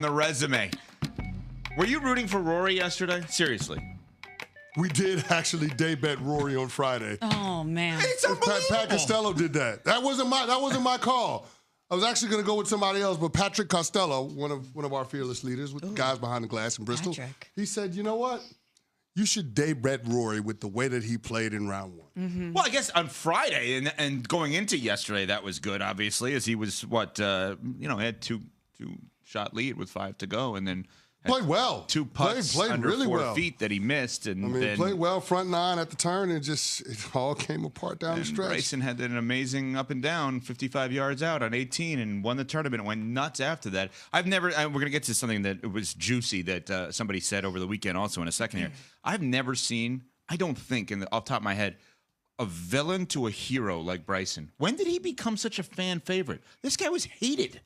The resume. Were you rooting for Rory yesterday? Seriously. We did actually day bet Rory on Friday. Oh man, It's unbelievable. Pat Costello did that. That wasn't my call. I was actually going to go with somebody else, but Patrick Costello, one of our fearless leaders, with the guys behind the glass in Bristol, he said, "You know what? You should day bet Rory with the way that he played in round one." Mm-hmm. Well, I guess on Friday and going into yesterday, that was good, obviously, as he was had two shot lead with 5 to go, and then played well. 2 putts played under really 4 well. feet that he missed, and then played well front 9 at the turn, and it all came apart down the stretch. Bryson had an amazing up and down, 55 yards out on 18, and won the tournament. Went nuts after that. We're going to get to something that it was juicy that somebody said over the weekend, also in a second here. I've never seen, I don't think, off the top of my head, a villain to a hero like Bryson. When did he become such a fan favorite? This guy was hated.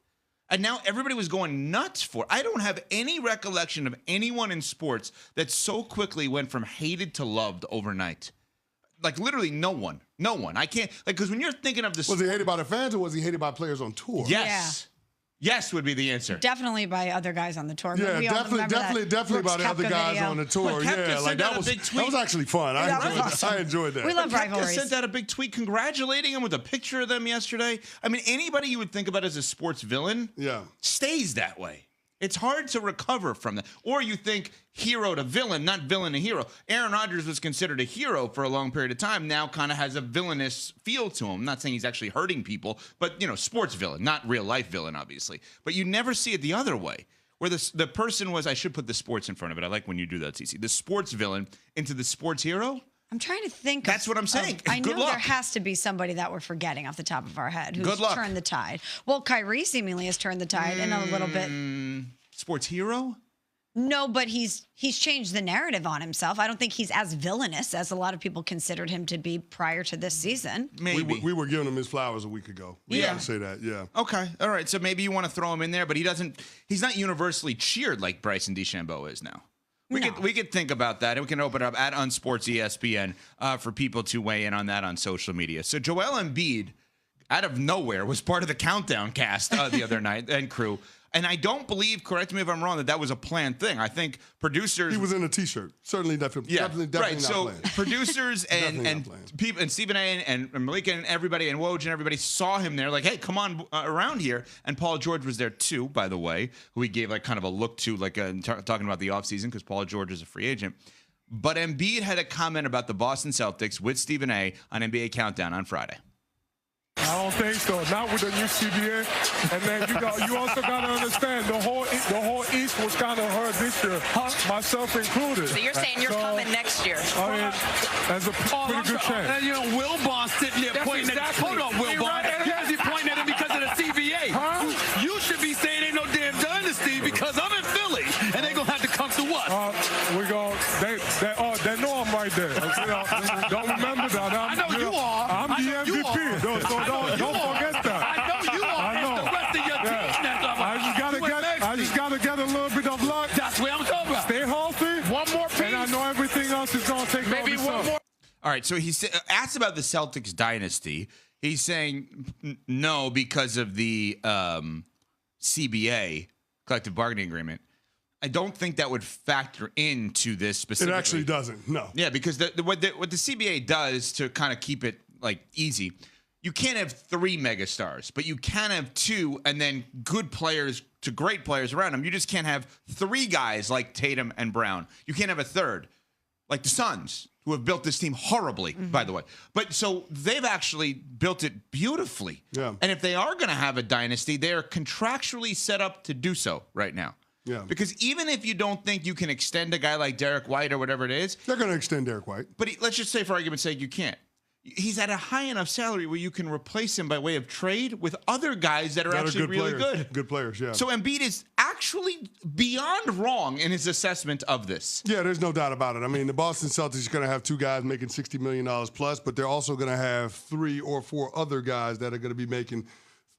And now everybody was going nuts for it. I don't have any recollection of anyone in sports that so quickly went from hated to loved overnight. Like, literally no one. No one. I can't, because when you're thinking of this. Was he hated by the fans or was he hated by players on tour? Yes. Yes would be the answer. Definitely by other guys on the tour. Yeah, definitely by the other guys on the tour. Yeah, like that was actually fun. I enjoyed that. We love rivalries. Sent out a big tweet congratulating him with a picture of them yesterday. I mean, anybody you would think about as a sports villain stays that way. It's hard to recover from that. Or you think hero to villain, not villain to hero. Aaron Rodgers was considered a hero for a long period of time. Now kind of has a villainous feel to him. I'm not saying he's actually hurting people, but, sports villain, not real life villain, obviously. But you never see it the other way, where the person was, I should put the sports in front of it. I like when you do that, CC. The sports villain into the sports hero. I'm trying to think. That's what I'm saying. I Good know luck. there has to be somebody that we're forgetting off the top of our head who's Good luck. turned the tide. Well, Kyrie seemingly has turned the tide in a little bit. Sports hero? No, but he's changed the narrative on himself. I don't think he's as villainous as a lot of people considered him to be prior to this season. Maybe. We were giving him his flowers a week ago. We got to say that, yeah. Okay, all right. So maybe you want to throw him in there, but he's not universally cheered like Bryson DeChambeau is now. We could think about that, and we can open it up at Unsports ESPN for people to weigh in on that on social media. So Joel Embiid, out of nowhere, was part of the Countdown cast the other night and crew. And I don't believe, correct me if I'm wrong, that was a planned thing. I think producers. He was in a T-shirt. Certainly, definitely right. not So planned. producers and people and Stephen A. and Malika and everybody and Woj and everybody saw him there, like, hey, come on around here. And Paul George was there too, by the way, who he gave like kind of a look to, like talking about the offseason because Paul George is a free agent. But Embiid had a comment about the Boston Celtics with Stephen A. on NBA Countdown on Friday. I don't think so. Not with the new CBA. And then you also got to understand the whole East was kind of hurt this year, myself included. So you're saying you're coming next year? I mean, there's a pretty good chance. And Wilbon's sitting there pointing at him. Hold on, Wilbon. You're actually pointing at him because of the CBA. Huh? You should be saying ain't no damn dynasty because I'm in Philly and they're going to have to come to us. They know I'm right there. Don't remember that. I know you are. I'm the MVP. Don't forget that. I know you are. I know. It's the rest of your team that's up. I just gotta get a little bit of luck. That's what I'm talking about. Stay healthy. One more piece. And I know everything else is gonna take maybe one more. All right, so he's asked about the Celtics dynasty. He's saying no because of the CBA, collective bargaining agreement. I don't think that would factor into this specifically. It actually doesn't, no. Yeah, because what the CBA does to kind of keep it like easy, you can't have 3 megastars, but you can have 2 and then good players to great players around them. You just can't have 3 guys like Tatum and Brown. You can't have a third, like the Suns, who have built this team horribly, by the way. But so they've actually built it beautifully. Yeah. And if they are going to have a dynasty, they are contractually set up to do so right now. Yeah. Because even if you don't think you can extend a guy like Derek White or whatever it is. They're going to extend Derek White. But let's just say, for argument's sake, you can't. He's at a high enough salary where you can replace him by way of trade with other guys that are actually really good. Good players, yeah. So Embiid is actually beyond wrong in his assessment of this. Yeah, there's no doubt about it. I mean, the Boston Celtics are going to have 2 guys making $60 million plus, but they're also going to have 3 or 4 other guys that are going to be making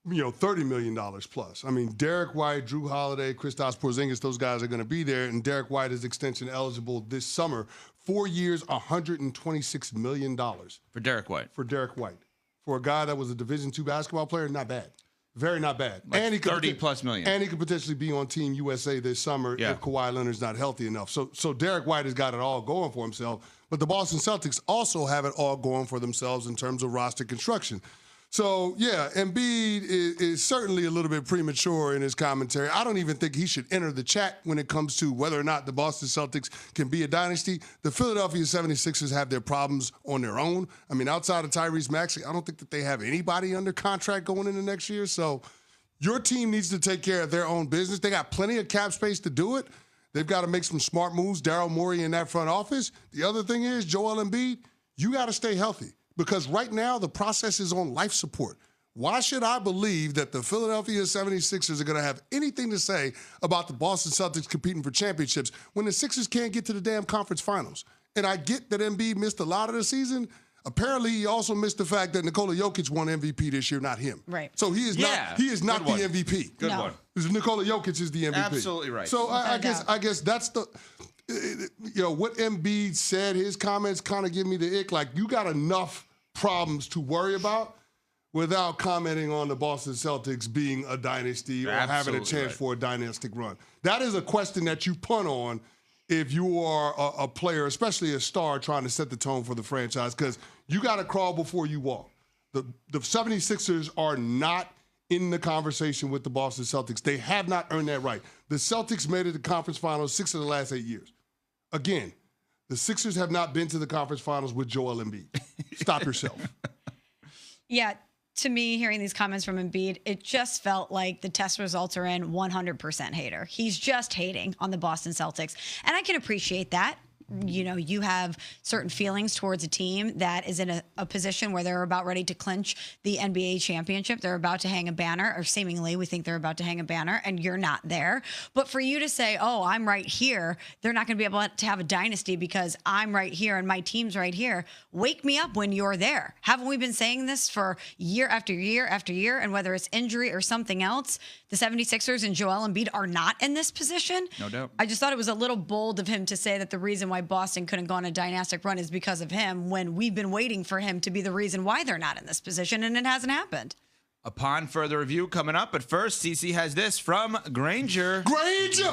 $30 million plus. I mean, Derek White, Drew Holiday, Kristaps Porzingis, those guys are going to be there, and Derek White is extension eligible this summer. 4 years, $126 million. For Derek White. For Derek White. For a guy that was a Division II basketball player, not bad. Very not bad. Like and he could 30+ million. And he could potentially be on Team USA this summer if Kawhi Leonard's not healthy enough. So Derek White has got it all going for himself. But the Boston Celtics also have it all going for themselves in terms of roster construction. So, yeah, Embiid is certainly a little bit premature in his commentary. I don't even think he should enter the chat when it comes to whether or not the Boston Celtics can be a dynasty. The Philadelphia 76ers have their problems on their own. I mean, outside of Tyrese Maxey, I don't think that they have anybody under contract going into next year. So your team needs to take care of their own business. They got plenty of cap space to do it. They've got to make some smart moves. Daryl Morey in that front office. The other thing is, Joel Embiid, you got to stay healthy. Because right now, the process is on life support. Why should I believe that the Philadelphia 76ers are going to have anything to say about the Boston Celtics competing for championships when the Sixers can't get to the damn conference finals? And I get that Embiid missed a lot of the season. Apparently, he also missed the fact that Nikola Jokic won MVP this year, not him. Right. So he is not the MVP. Good one. Nikola Jokic is the MVP. Absolutely right. So I guess that's the... what Embiid said, his comments kind of give me the ick. Like, you got enough problems to worry about without commenting on the Boston Celtics being a dynasty or having a chance for a dynastic run. That is a question that you punt on if you are a player, especially a star, trying to set the tone for the franchise, because you got to crawl before you walk. The 76ers are not in the conversation with the Boston Celtics. They have not earned that right. The Celtics made it to conference finals 6 of the last 8 years. Again, the Sixers have not been to the conference finals with Joel Embiid. Stop yourself. Yeah, to me, hearing these comments from Embiid, it just felt like the test results are in 100% hater. He's just hating on the Boston Celtics. And I can appreciate that. You know, you have certain feelings towards a team that is in a position where they're about ready to clinch the NBA championship. They're about to hang a banner, or seemingly we think they're about to hang a banner, and you're not there. But for you to say, oh, I'm right here, they're not going to be able to have a dynasty because I'm right here and my team's right here. Wake me up when you're there. Haven't we been saying this for year after year after year? And whether it's injury or something else, the 76ers and Joel Embiid are not in this position. No doubt. I just thought it was a little bold of him to say that the reason why Boston couldn't go on a dynastic run is because of him, when we've been waiting for him to be the reason why they're not in this position, and it hasn't happened. Upon further review coming up, but first, CC has this from Granger. Granger!